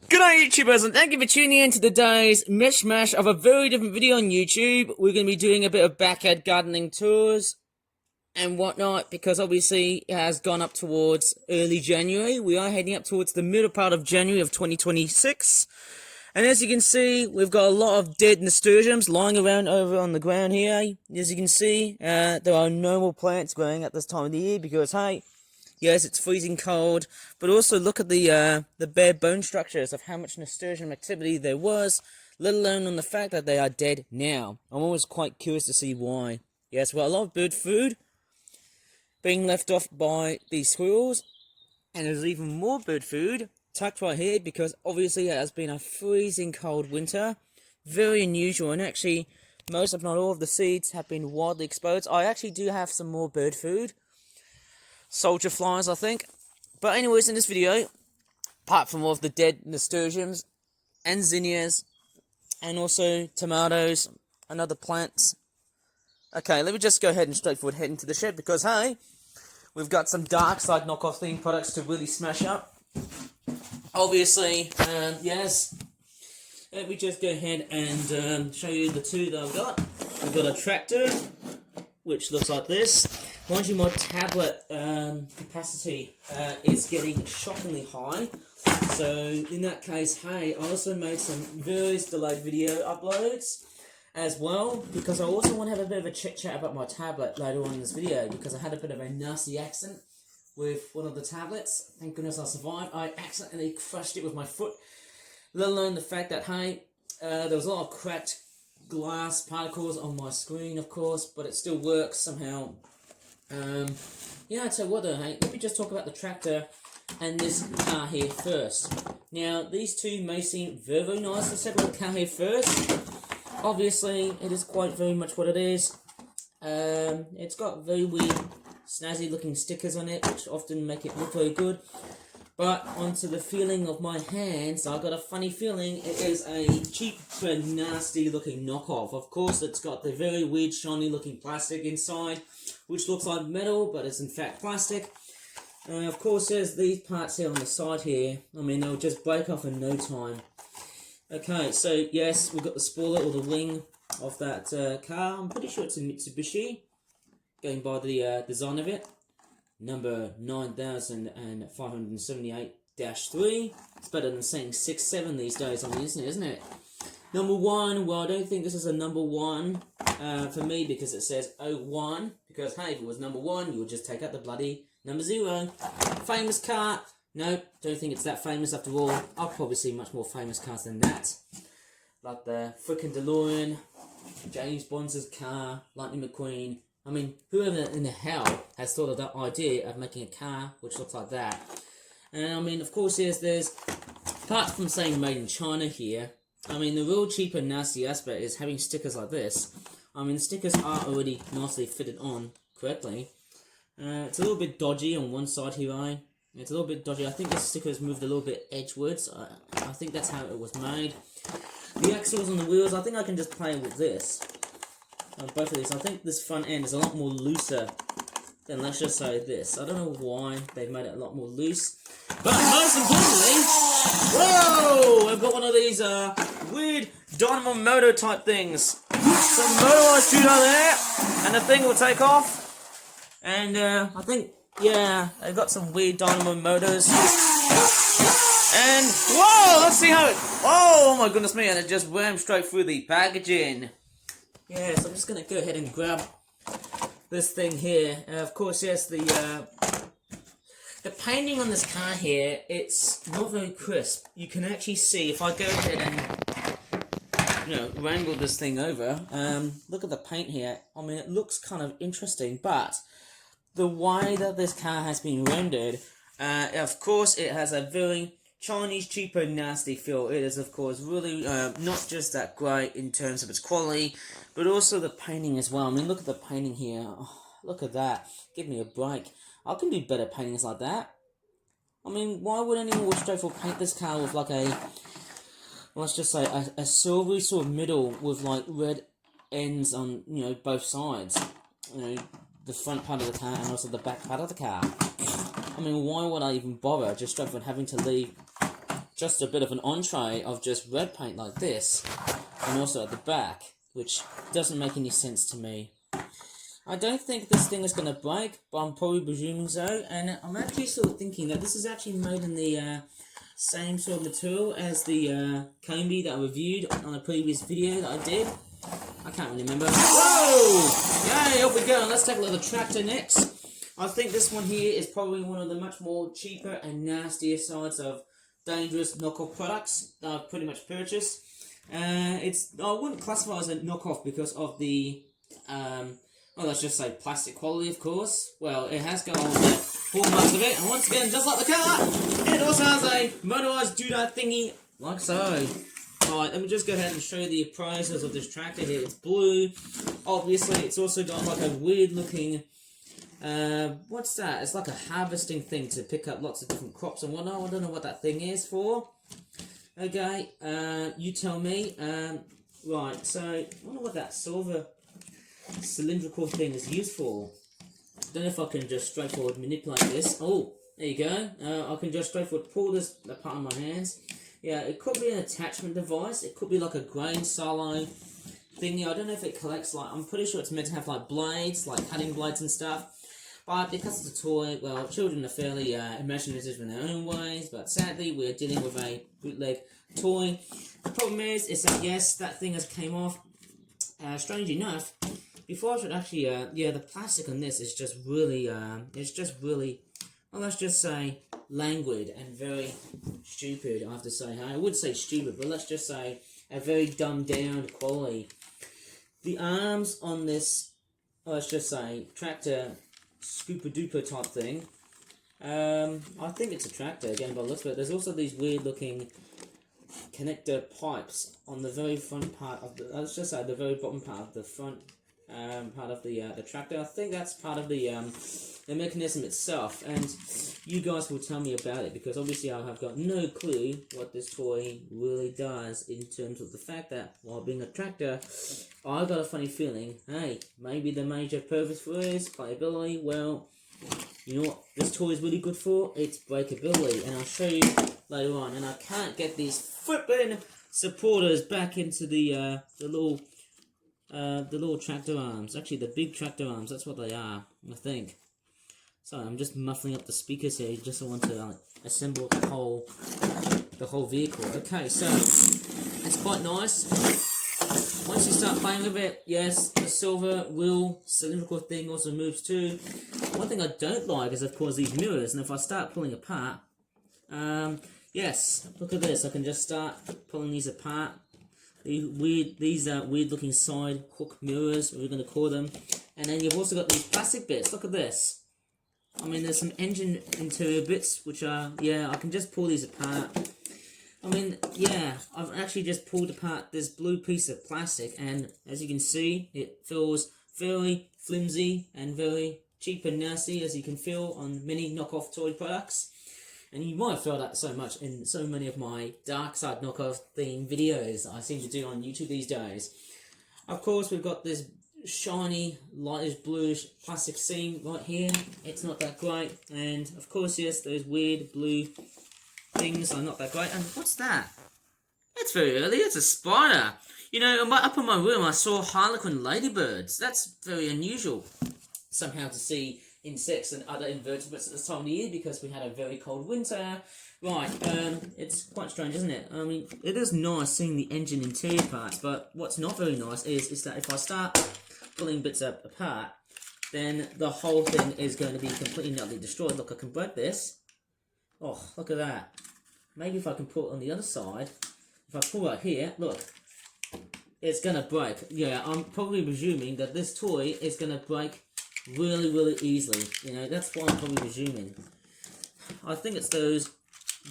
G'day YouTubers, and thank you for tuning in to today's mishmash of a very different video on YouTube. We're going to be doing a bit of backyard gardening tours and whatnot, because obviously it has gone up towards early January. We are heading up towards the middle part of January of 2026. And as you can see, we've got a lot of dead nasturtiums lying around over on the ground here. As you can see, there are no more plants growing at this time of the year because, hey, yes, it's freezing cold, but also look at the bare bone structures of how much nasturtium activity there was, let alone on the fact that they are dead now. I'm always quite curious to see why. Yes, well, a lot of bird food being left off by these squirrels, and there's even more bird food tucked right here because obviously it has been a freezing cold winter. Very unusual, and actually most if not all of the seeds have been widely exposed. I actually do have some more bird food. Soldier flies, I think. But anyways, in this video, apart from all of the dead nasturtiums and zinnias and also tomatoes and other plants. Okay, let me just go ahead and straightforward head into the shed because, hey, we've got some dark side knockoff themed products to really smash up. Obviously, yes, let me just go ahead and show you the two that I've got. We've got a tractor, which looks like this. Mind you, my tablet capacity is getting shockingly high. So in that case, hey, I also made some various delayed video uploads as well, because I also want to have a bit of a chit chat about my tablet later on in this video, because I had a bit of a nasty accident with one of the tablets. Thank goodness I survived. I accidentally crushed it with my foot, let alone the fact that, hey, there was a lot of cracked glass particles on my screen, of course, but it still works somehow. Yeah, I tell you what though, hey, let me just talk about the tractor and this car here first. Now, these two may seem very, very nice. Let's talk about the car here first. Obviously, it is quite very much what it is. It's got very weird, snazzy looking stickers on it, which often make it look very good. But onto the feeling of my hands, I got a funny feeling it is a cheap but nasty looking knockoff. Of course, it's got the very weird shiny looking plastic inside, which looks like metal, but it's in fact plastic. Of course, there's these parts here on the side here. I mean, they'll just break off in no time. Okay, so yes, we've got the spoiler or the wing of that car. I'm pretty sure it's a Mitsubishi, going by the design of it. Number 9578-3. It's better than saying 67 these days on the internet, isn't it? Number 1, well, I don't think this is a number 1 for me because it says 01. Because, hey, if it was number 1, you would just take out the bloody number 0. Famous car. No, don't think it's that famous after all. I've probably seen much more famous cars than that. Like the frickin' DeLorean, James Bond's car, Lightning McQueen. I mean, whoever in the hell has thought of that idea of making a car which looks like that? And I mean, of course, there's apart from saying made in China here, I mean, the real cheap and nasty aspect is having stickers like this. I mean, the stickers are already nicely fitted on correctly. It's a little bit dodgy on one side here, It's a little bit dodgy. I think the sticker has moved a little bit edgewards. I think that's how it was made. The axles and the wheels, I think I can just play with this. Both of these. I think this front end is a lot more looser than, let's just say, this. I don't know why they've made it a lot more loose. But most importantly, whoa! I've got one of these weird dynamo motor type things. Some motorized shooter there, and the thing will take off. And I think, yeah, they've got some weird dynamo motors. And, whoa! Let's see how it... Oh my goodness me, and it just rammed straight through the packaging. Yeah, so I'm just going to go ahead and grab this thing here. Of course, yes, the painting on this car here, it's not very crisp. You can actually see, if I go ahead and, wrangle this thing over, look at the paint here. I mean, it looks kind of interesting, but the way that this car has been rendered, of course, it has a very Chinese, cheap and nasty feel. It is, of course, really not just that great in terms of its quality, but also the painting as well. I mean, look at the painting here. Oh, look at that. Give me a break. I can do better paintings like that. I mean, why would anyone would straightforward paint this car with like a, let's just say, a silvery sort of middle with like red ends on, both sides. The front part of the car and also the back part of the car. I mean, why would I even bother just straight from having to leave just a bit of an entree of just red paint like this, and also at the back, which doesn't make any sense to me. I don't think this thing is going to break, but I'm probably presuming so, and I'm actually sort of thinking that this is actually made in the same sort of material as the combi that I reviewed on a previous video that I did. I can't really remember. Whoa! Yay, off we go. Let's take a look at the tractor next. I think this one here is probably one of the much more cheaper and nastier sides of dangerous knockoff products that I've pretty much purchased. I wouldn't classify as a knockoff because of the, well, let's just say plastic quality, of course. Well, it has got all the hallmarks of it, and once again, just like the car, it also has a motorised doodad thingy, like so. Alright, let me just go ahead and show you the appraisals of this tractor here. It's blue. Obviously, it's also got like a weird looking, what's that? It's like a harvesting thing to pick up lots of different crops and whatnot. I don't know what that thing is for. Okay, you tell me. Right, so, I wonder what that silver cylindrical thing is used for. I don't know if I can just straightforward manipulate this. Oh, there you go. I can just straightforward pull this apart in my hands. Yeah, it could be an attachment device. It could be like a grain silo thingy. I don't know if it collects, like, I'm pretty sure it's meant to have like blades, like cutting blades and stuff. But because it's a toy, well, children are fairly imaginative in their own ways. But sadly, we're dealing with a bootleg toy. The problem is that yes, that thing has came off. Strange enough, before I should actually, yeah, the plastic on this is just really, it's just really, well, let's just say languid and very stupid, I have to say. I would say stupid, but let's just say a very dumbed down quality. The arms on this, let's just say, tractor scooper duper type thing, I think it's a tractor again by the looks of it. There's also these weird looking connector pipes on the very front part of the, let's just say the very bottom part of the front part of the tractor. I think that's part of the mechanism itself, and you guys will tell me about it, because obviously I have got no clue what this toy really does in terms of the fact that while being a tractor, I got a funny feeling, hey, maybe the major purpose for it is playability. Well, you know what this toy is really good for? It's breakability, and I'll show you later on. And I can't get these flipping supporters back into the little tractor arms. Actually, the big tractor arms, that's what they are, I think. Sorry, I'm just muffling up the speakers here, just so I want to assemble the whole vehicle. Okay, so it's quite nice. Once you start playing with it, yes, the silver wheel cylindrical thing also moves too. One thing I don't like is, of course, these mirrors, and if I start pulling apart, yes, look at this. I can just start pulling these apart. These weird looking side hook mirrors, we're going to call them. And then you've also got these plastic bits. Look at this. I mean, there's some engine interior bits, which are, yeah, I can just pull these apart. I mean, yeah, I've actually just pulled apart this blue piece of plastic, and as you can see, it feels very flimsy and very cheap and nasty, as you can feel on many knockoff toy products. And you might have felt that so much in so many of my dark side knockoff themed videos I seem to do on YouTube these days. Of course, we've got this shiny, lightish bluish plastic seam right here. It's not that great. And of course, yes, those weird blue things are not that great. And what's that? That's very early. It's a spider. You know, up in my room, I saw harlequin ladybirds. That's very unusual somehow to see insects and other invertebrates at this time of the year, because we had a very cold winter. Right, it's quite strange, isn't it? I mean, it is nice seeing the engine interior parts, but what's not very nice is that if I start pulling bits apart, then the whole thing is going to be completely and utterly destroyed. Look, I can break this. Oh, look at that. Maybe if I can pull it on the other side, if I pull right here, look, it's going to break. Yeah, I'm probably presuming that this toy is going to break really, really easily. You know, that's what I'm probably presuming. I think it's those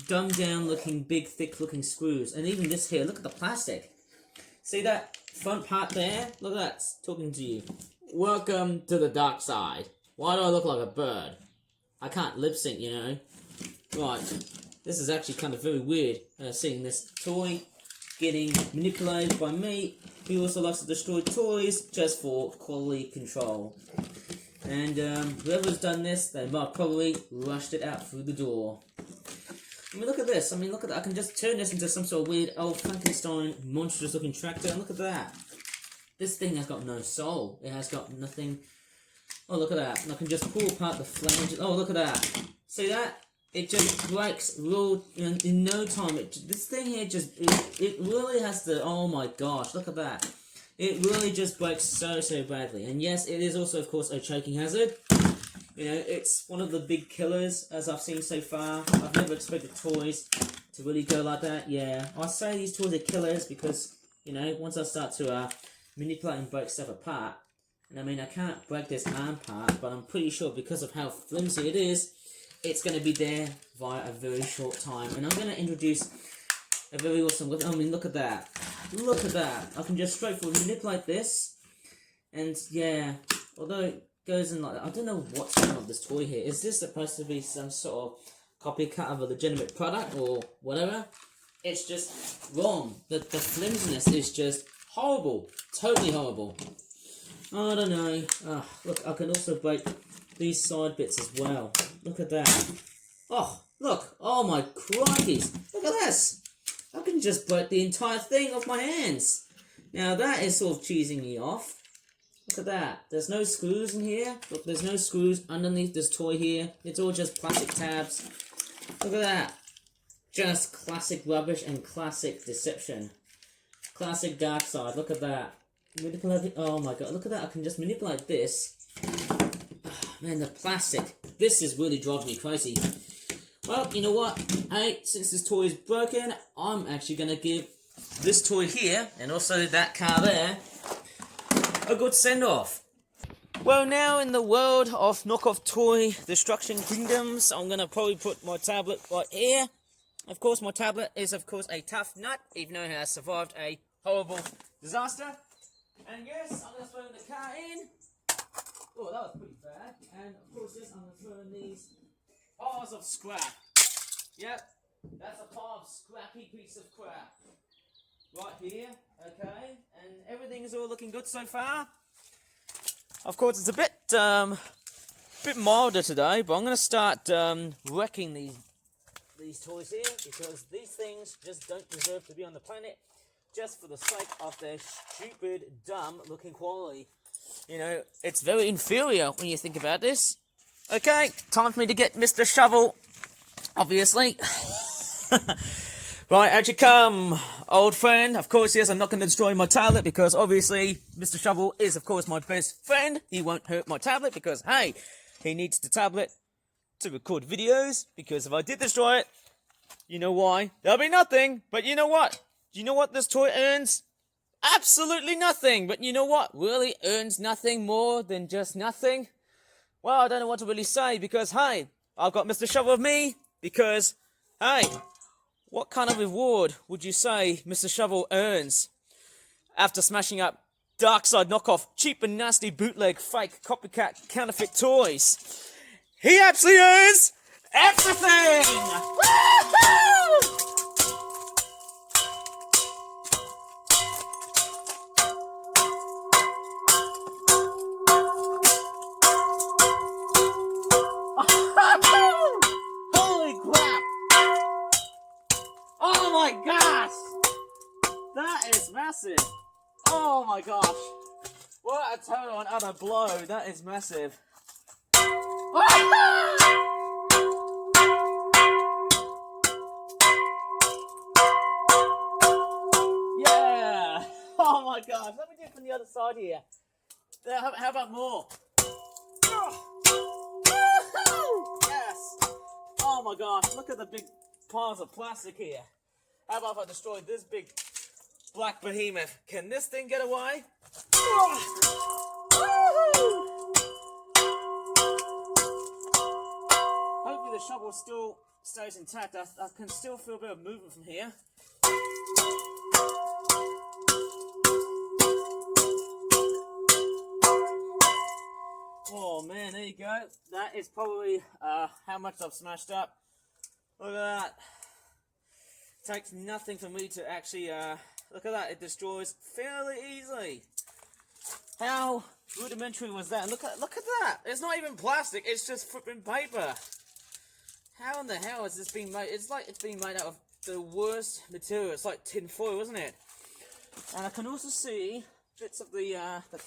dumbed down looking, big, thick looking screws. And even this here, look at the plastic. See that front part there? Look at that, it's talking to you. Welcome to the dark side. Why do I look like a bird? I can't lip sync, you know. Right, this is actually kind of very weird, seeing this toy getting manipulated by me, who also likes to destroy toys just for quality control. And whoever's done this, they might probably rushed it out through the door. I mean, look at this. I mean, look at that. I can just turn this into some sort of weird old Frankenstein monstrous looking tractor. And look at that. This thing has got no soul. It has got nothing. Oh, look at that. And I can just pull apart the flange. Oh, look at that. See that? It just breaks real in no time. This thing here it really has the. Oh my gosh! Look at that. It really just breaks so badly. And yes, it is also, of course, a choking hazard. You know, it's one of the big killers as I've seen so far. I've never expected toys to really go like that. Yeah, I say these toys are killers because, you know, once I start to manipulate and break stuff apart, and I mean, I can't break this arm part, but I'm pretty sure because of how flimsy it is, it's going to be there via a very short time. And I'm going to introduce a very awesome weapon. I mean, look at that. Look at that. I can just straightforward manipulate this. And yeah, although it goes in like that, I don't know what's going on with this toy here. Is this supposed to be some sort of copycat of a legitimate product or whatever? It's just wrong. The flimsiness is just horrible. Totally horrible. I don't know. Oh, look, I can also break these side bits as well. Look at that. Oh, look. Oh my crikeys. Look at this. I can just break the entire thing off my hands. Now that is sort of cheesing me off. Look at that. There's no screws in here. Look, there's no screws underneath this toy here. It's all just plastic tabs. Look at that. Just classic rubbish and classic deception. Classic dark side. Look at that. Manipulate. Oh my god. Look at that. I can just manipulate this. Oh, man, the plastic. This is really driving me crazy. Well, you know what? Hey, since this toy is broken, I'm actually going to give this toy here, and also that car there, a good send-off. Well, now in the world of knockoff toy destruction kingdoms, I'm going to probably put my tablet right here. Of course, my tablet is, of course, a tough nut, even though it has survived a horrible disaster. And yes, I'm going to throw the car in. Oh, that was pretty bad. And, of course, yes, I'm going to throw in these piles of scrap. Yep, that's a pile of scrappy piece of crap. Right here, okay, and everything is all looking good so far. Of course, it's a bit milder today, but I'm going to start wrecking these toys here because these things just don't deserve to be on the planet just for the sake of their stupid, dumb-looking quality. You know, it's very inferior when you think about this. Okay, time for me to get Mr. Shovel, obviously. Right, out you come, old friend. Of course, yes, I'm not going to destroy my tablet because, obviously, Mr. Shovel is, of course, my best friend. He won't hurt my tablet because, hey, he needs the tablet to record videos because if I did destroy it, you know why? There'll be nothing, but you know what? Do you know what this toy earns? Absolutely nothing, but you know what really earns nothing more than just nothing? Well, I don't know what to really say because, hey, I've got Mr. Shovel with me because, hey, what kind of reward would you say Mr. Shovel earns after smashing up dark side knockoff, cheap and nasty bootleg, fake, copycat, counterfeit toys? He absolutely earns everything! Woo-hoo! Holy crap! Oh my gosh! That is massive! Oh my gosh! What a total and utter blow! That is massive! Yeah! Oh my gosh! Let me do it from the other side here. How about more? Yes! Oh my gosh, look at the big piles of plastic here. How about if I destroy this big black behemoth? Can this thing get away? Hopefully the shovel still stays intact. I can still feel a bit of movement from here. Oh man, there you go. That is probably how much I've smashed up. Look at that. It takes nothing for me to actually, look at that. It destroys fairly easily. How rudimentary was that? Look at that. It's not even plastic. It's just flipping paper. How in the hell is this being made? It's like it's being made out of the worst material. It's like tin foil, isn't it? And I can also see bits of the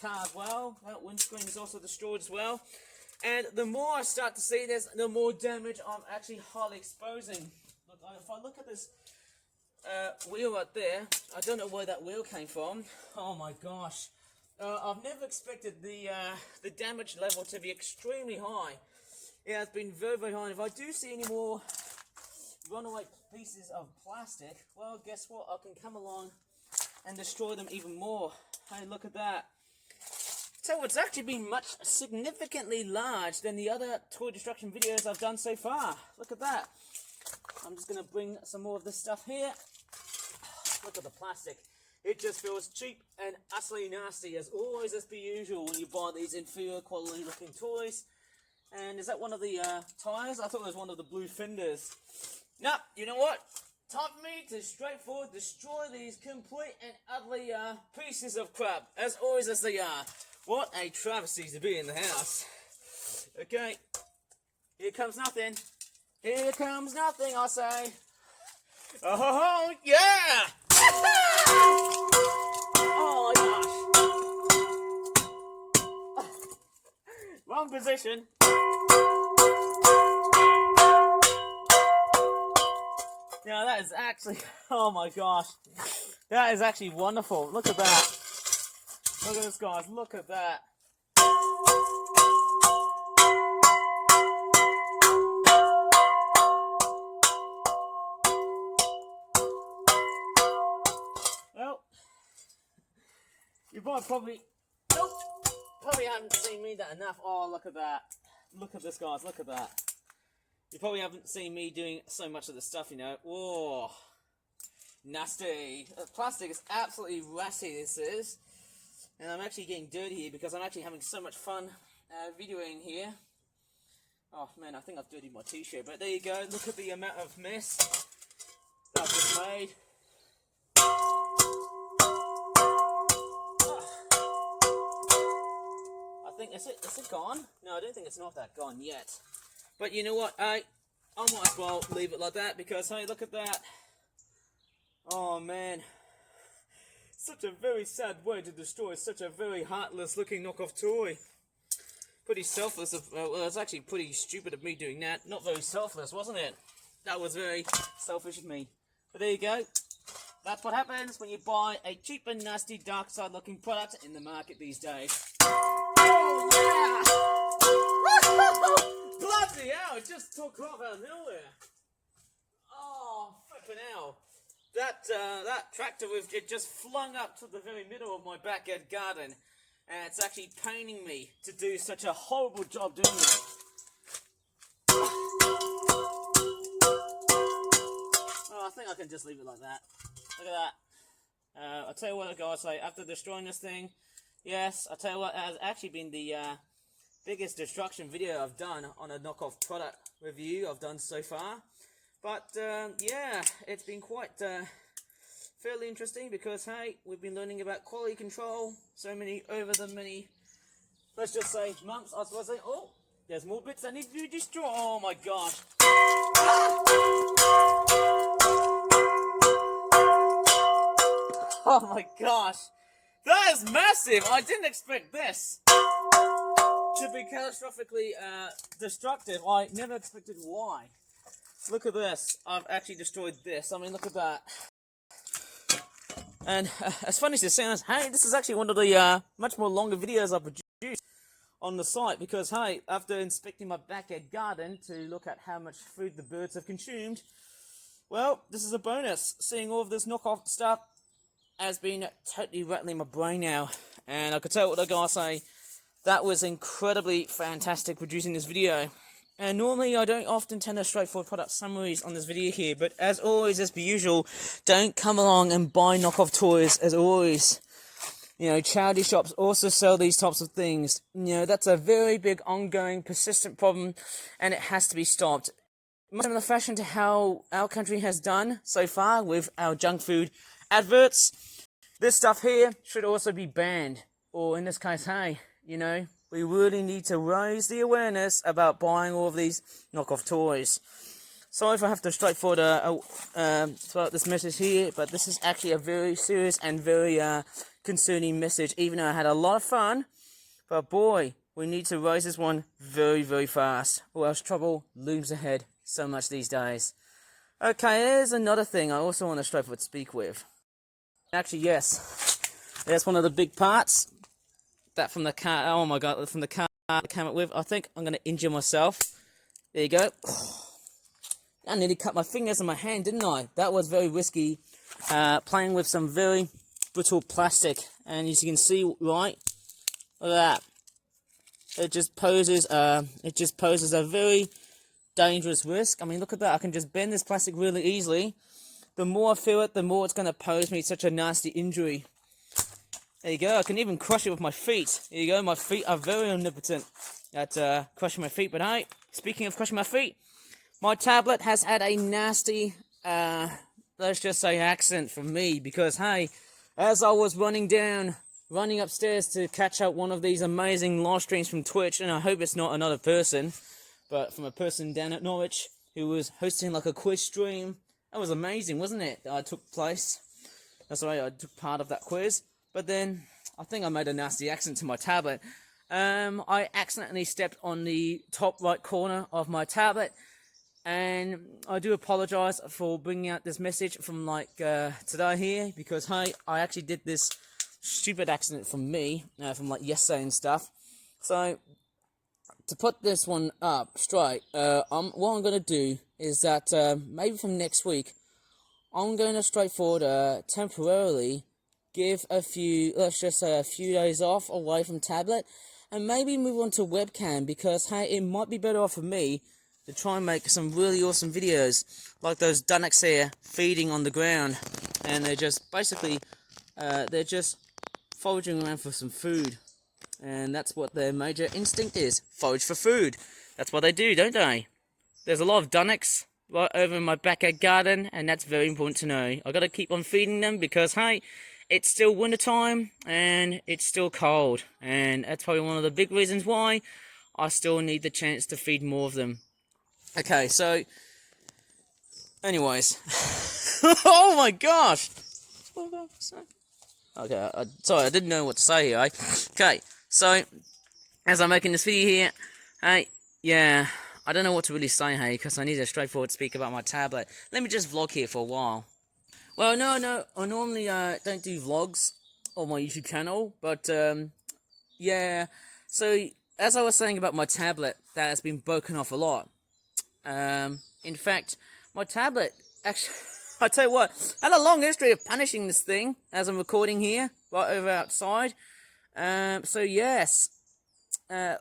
car as well. That windscreen is also destroyed as well. And the more I start to see this, the more damage I'm actually highly exposing. Look, if I look at this wheel right there, I don't know where that wheel came from. Oh my gosh. I've never expected the damage level to be extremely high. Yeah, it's been very, very high. And if I do see any more runaway pieces of plastic, well, guess what? I can come along and destroy them even more. Hey, look at that. So it's actually been much significantly large than the other toy destruction videos I've done so far. Look at that. I'm just going to bring some more of this stuff here. Look at the plastic. It just feels cheap and utterly nasty, as always, as per usual, when you buy these inferior quality looking toys. And is that one of the tyres? I thought it was one of the blue fenders. Nah, you know what? Time for me to straightforward destroy these complete and ugly pieces of crap, as always as they are. What a travesty to be in the house. Okay, here comes nothing. Here comes nothing, I say. Oh, yeah! Oh, gosh. Wrong position. Now that is actually, oh my gosh, that is actually wonderful. Look at that. Look at this, guys. Look at that. Well, you probably, nope, probably haven't seen me that enough. Oh, look at that. Look at this, guys. Look at that. You probably haven't seen me doing so much of this stuff, you know. Whoa. Nasty. Plastic is absolutely ratty, this is. And I'm actually getting dirty here because I'm actually having so much fun videoing here. Oh, man, I think I've dirtied my t-shirt. But there you go. Look at the amount of mess that I've just made. Oh. I think, is it gone? No, I don't think it's not that gone yet. But you know what, I might as well leave it like that because, hey, look at that. Oh, man. Such a very sad way to destroy such a very heartless looking knockoff toy. Pretty selfless. Well, it's actually pretty stupid of me doing that. Not very selfless, wasn't it? That was very selfish of me. But there you go. That's what happens when you buy a cheap and nasty dark side looking product in the market these days. Oh, yeah! Bloody hell, it just took off out of nowhere. Oh, flipping hell. That tractor it just flung up to the very middle of my backyard garden. And it's actually paining me to do such a horrible job doing it. Oh, I think I can just leave it like that. Look at that. I'll tell you what, guys, after destroying this thing, yes, I'll tell you what, it has actually been the biggest destruction video I've done on a knockoff product review I've done so far. But yeah, it's been quite fairly interesting because, hey, we've been learning about quality control so many let's just say months. I was supposed to say, oh, there's more bits that need to be destroyed. Oh my gosh. Oh my gosh. That is massive. I didn't expect this to be catastrophically destructive. I never expected why. Look at this. I've actually destroyed this. I mean, look at that. And as funny as it sounds, hey, this is actually one of the much more longer videos I've produced on the site because, hey, after inspecting my backyard garden to look at how much food the birds have consumed, well, this is a bonus. Seeing all of this knockoff stuff has been totally rattling my brain now. And I could tell what the guys say. That was incredibly fantastic producing this video. And normally I don't often tend to straightforward product summaries on this video here, but as always, as per usual, don't come along and buy knockoff toys, as always. You know, charity shops also sell these types of things. You know, that's a very big, ongoing, persistent problem, and it has to be stopped. Much similar fashion to how our country has done so far with our junk food adverts. This stuff here should also be banned, or in this case, hey, you know, we really need to raise the awareness about buying all of these knockoff toys. Sorry if I have to straightforward throw out this message here, but this is actually a very serious and very concerning message, even though I had a lot of fun. But boy, we need to raise this one very, very fast, or else trouble looms ahead so much these days. Okay, here's another thing I also want to straightforward speak with. Actually, yes, that's one of the big parts. That from the car, oh my god, from the car I came up with. I think I'm going to injure myself. There you go. I nearly cut my fingers and my hand, didn't I? That was very risky. Playing with some very brittle plastic. And as you can see, right, look at that. It just poses a very dangerous risk. I mean, look at that. I can just bend this plastic really easily. The more I feel it, the more it's going to pose me such a nasty injury. There you go. I can even crush it with my feet. There you go. My feet are very omnipotent at crushing my feet. But hey, speaking of crushing my feet, my tablet has had a nasty, let's just say, accident from me. Because, hey, as I was running upstairs to catch up one of these amazing live streams from Twitch, and I hope it's not another person, but from a person down at Norwich who was hosting like a quiz stream. That was amazing, wasn't it? That took place. That's right, I took part of that quiz. But then, I think I made a nasty accident to my tablet. I accidentally stepped on the top right corner of my tablet. And I do apologise for bringing out this message from like today here. Because, hey, I actually did this stupid accident from me. From like yesterday and stuff. So, to put this one up straight, what I'm going to do is that maybe from next week, I'm going to straightforward temporarily give a few, let's just say a few days off away from tablet, and maybe move on to webcam, because hey, it might be better off for me to try and make some really awesome videos, like those dunnocks here feeding on the ground, and they're just basically, they're just foraging around for some food, and that's what their major instinct is, forage for food. That's what they do, don't they? There's a lot of dunnocks right over in my backyard garden, and that's very important to know. I gotta keep on feeding them because, hey, it's still winter time and it's still cold, and that's probably one of the big reasons why I still need the chance to feed more of them. Okay, so, anyways, oh my gosh! Okay, sorry, I didn't know what to say here. Okay, so as I'm making this video here, hey, yeah. I don't know what to really say, hey, because I need a straightforward speak about my tablet. Let me just vlog here for a while. Well, no, I normally don't do vlogs on my YouTube channel, but, yeah. So, as I was saying about my tablet, that has been broken off a lot. In fact, my tablet, actually, I tell you what, I had a long history of punishing this thing, as I'm recording here, right over outside. So, yes.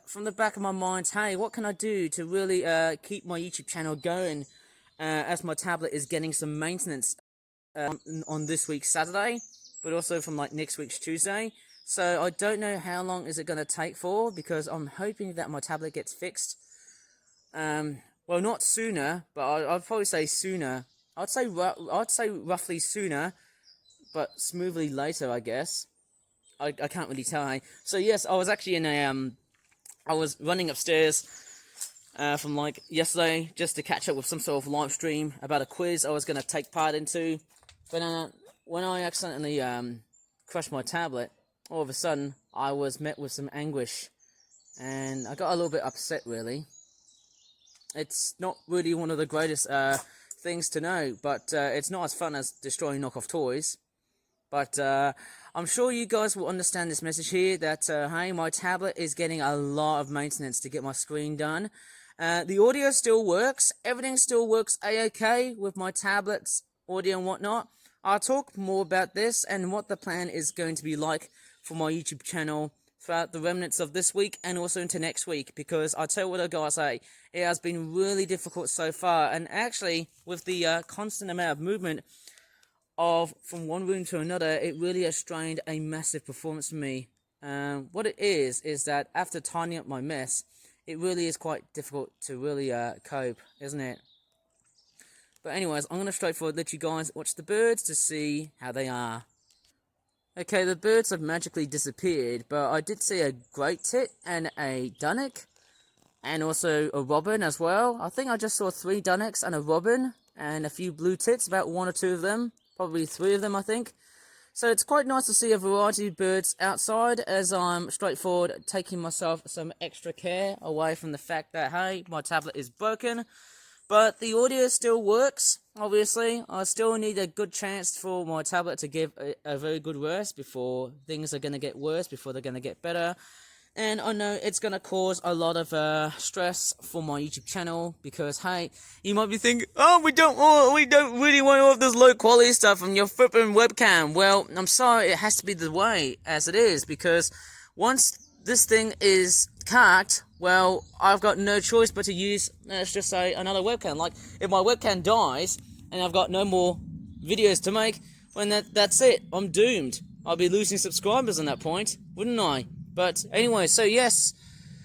From the back of my mind, hey, what can I do to really keep my YouTube channel going as my tablet is getting some maintenance on this week's Saturday, but also from like next week's Tuesday. So I don't know how long is it going to take for, because I'm hoping that my tablet gets fixed. Well, not sooner, but I'd probably say sooner. I'd say roughly sooner, but smoothly later, I guess. I can't really tell, hey. So yes, I was actually in a I was running upstairs from like yesterday just to catch up with some sort of live stream about a quiz I was going to take part into. But when I accidentally crushed my tablet, all of a sudden I was met with some anguish. And I got a little bit upset, really. It's not really one of the greatest things to know, but it's not as fun as destroying knockoff toys. But I'm sure you guys will understand this message here, that, hey, my tablet is getting a lot of maintenance to get my screen done. The audio still works. Everything still works a-okay with my tablet's audio and whatnot. I'll talk more about this and what the plan is going to be like for my YouTube channel throughout the remnants of this week and also into next week. Because I tell you what, guys, hey, it has been really difficult so far. And actually, with the constant amount of movement from one room to another, it really has strained a massive performance for me. What it is that after tidying up my mess, it really is quite difficult to really cope, isn't it? But anyways, I'm going to straightforward let you guys watch the birds to see how they are. Okay, the birds have magically disappeared, but I did see a great tit and a dunnock. and also a robin as well. I think I just saw 3 dunnocks and a robin and a few blue tits, about 1 or 2 of them, probably 3 of them I think. So it's quite nice to see a variety of birds outside, as I'm straightforward taking myself some extra care away from the fact that, hey, my tablet is broken. But the audio still works, obviously. I still need a good chance for my tablet to give a very good rest before things are going to get worse, before they're going to get better. And I know it's going to cause a lot of stress for my YouTube channel, because, hey, you might be thinking, oh, we don't really want all this low quality stuff on your flipping webcam. Well, I'm sorry, it has to be the way as it is, because once this thing is carked, well, I've got no choice but to use, let's just say, another webcam. Like, if my webcam dies and I've got no more videos to make, well, that's it. I'm doomed. I'll be losing subscribers on that point, wouldn't I? But anyway, so yes,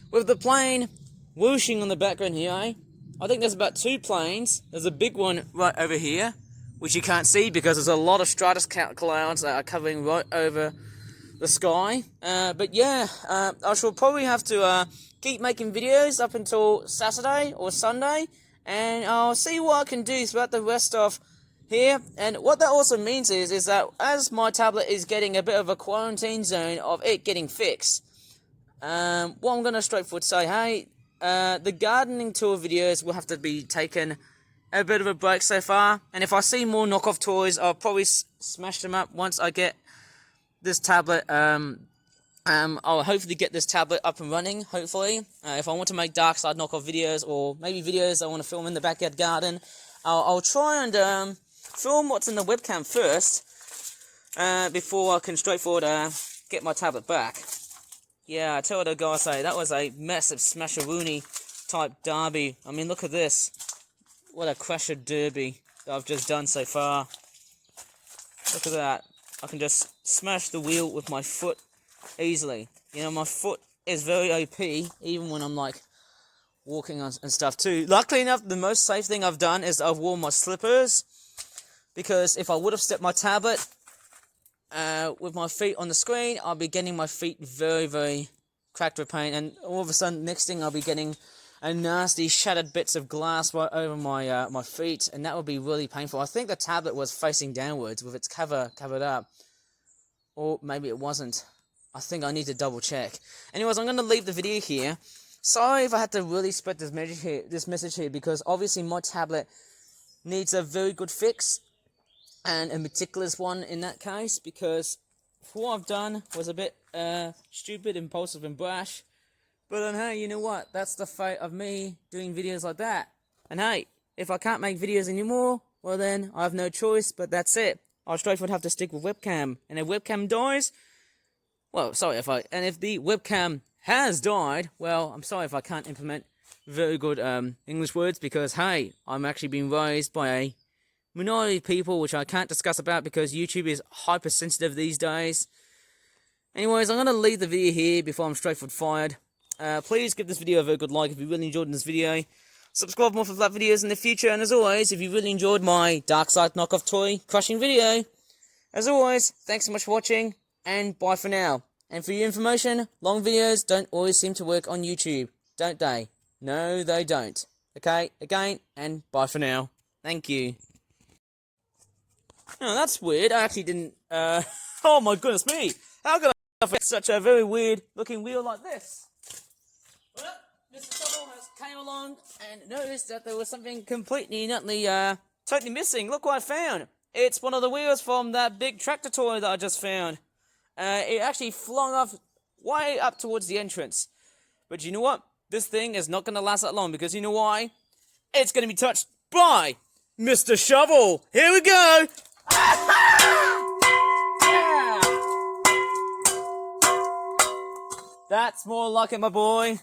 with the plane whooshing on the background here, I think there's about 2 planes. There's a big one right over here, which you can't see because there's a lot of stratus clouds that are covering right over the sky. But yeah, I shall probably have to keep making videos up until Saturday or Sunday, and I'll see what I can do throughout the rest of here. And what that also means is that as my tablet is getting a bit of a quarantine zone of it getting fixed, what I'm going to straightforward say, hey, the gardening tour videos will have to be taken a bit of a break so far, and if I see more knockoff toys, I'll probably smash them up once I get this tablet. I'll hopefully get this tablet up and running, hopefully. If I want to make dark side knockoff videos, or maybe videos I want to film in the backyard garden, I'll try and film what's in the webcam first, before I can straightforward get my tablet back. Yeah, I tell what I gotta say, that was a massive smasheroonie type derby. I mean, look at this. What a crusher derby that I've just done so far. Look at that. I can just smash the wheel with my foot easily. You know, my foot is very OP, even when I'm like walking on and stuff too. Luckily enough, the most safe thing I've done is I've worn my slippers, because if I would have stepped my tablet with my feet on the screen, I'll be getting my feet very, very cracked with pain, and all of a sudden, next thing, I'll be getting a nasty shattered bits of glass right over my my feet, and that would be really painful. I think the tablet was facing downwards with its cover covered up, or maybe it wasn't. I think I need to double check. Anyways, I'm going to leave the video here. Sorry if I had to really spread this message here, because obviously my tablet needs a very good fix, and a meticulous one in that case, because what I've done was a bit stupid, impulsive and brash. But then, hey, you know what? That's the fate of me doing videos like that. And hey, if I can't make videos anymore, well then, I have no choice, but that's it. I'll straightforward have to stick with webcam. And if webcam dies, well, sorry, if the webcam has died, well, I'm sorry if I can't implement very good English words, because, hey, I'm actually being raised by a minority of people, which I can't discuss about because YouTube is hypersensitive these days. Anyways, I'm going to leave the video here before I'm straightforward fired. Please give this video a very good like if you really enjoyed this video. Subscribe for more for flat videos in the future, and as always, if you really enjoyed my Dark Side knockoff toy crushing video, as always, thanks so much for watching, and bye for now. And for your information, long videos don't always seem to work on YouTube, don't they? No, they don't. Okay, again, and bye for now. Thank you. Oh, that's weird. I actually didn't, oh my goodness me. How could I have such a very weird looking wheel like this? Well, Mr. Shovel has came along and noticed that there was something completely, totally missing. Look what I found. It's one of the wheels from that big tractor toy that I just found. It actually flung off way up towards the entrance. But you know what? This thing is not going to last that long, because you know why? It's going to be touched by Mr. Shovel. Here we go. Yeah. That's more like it, my boy.